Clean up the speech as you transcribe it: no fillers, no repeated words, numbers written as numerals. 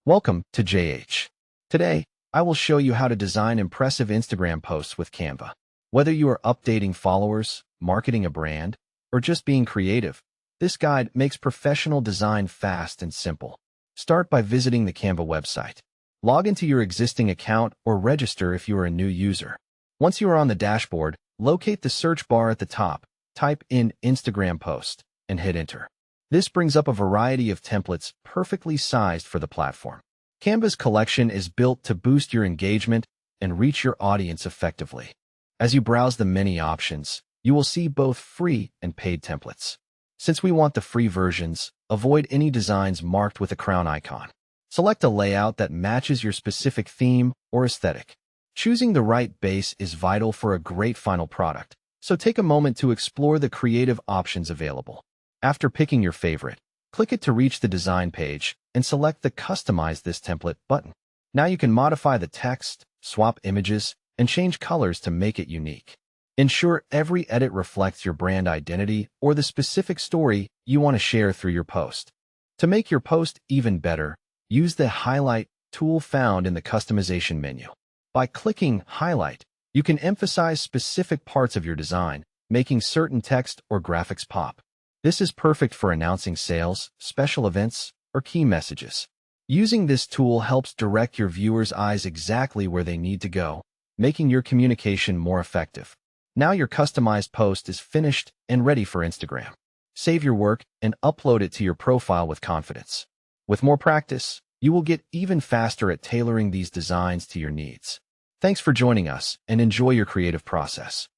Welcome to JH. Today, I will show you how to design impressive Instagram posts with Canva. Whether you are updating followers, marketing a brand, or just being creative, this guide makes professional design fast and simple. Start by visiting the Canva website. Log into your existing account or register if you are a new user. Once you are on the dashboard, locate the search bar at the top, type in Instagram post, and hit enter. This brings up a variety of templates perfectly sized for the platform. Canva's collection is built to boost your engagement and reach your audience effectively. As you browse the many options, you will see both free and paid templates. Since we want the free versions, avoid any designs marked with a crown icon. Select a layout that matches your specific theme or aesthetic. Choosing the right base is vital for a great final product, so take a moment to explore the creative options available. After picking your favorite, click it to reach the design page and select the Customize this template button. Now you can modify the text, swap images, and change colors to make it unique. Ensure every edit reflects your brand identity or the specific story you want to share through your post. To make your post even better, use the Highlight tool found in the customization menu. By clicking Highlight, you can emphasize specific parts of your design, making certain text or graphics pop. This is perfect for announcing sales, special events, or key messages. Using this tool helps direct your viewers' eyes exactly where they need to go, making your communication more effective. Now your customized post is finished and ready for Instagram. Save your work and upload it to your profile with confidence. With more practice, you will get even faster at tailoring these designs to your needs. Thanks for joining us and enjoy your creative process.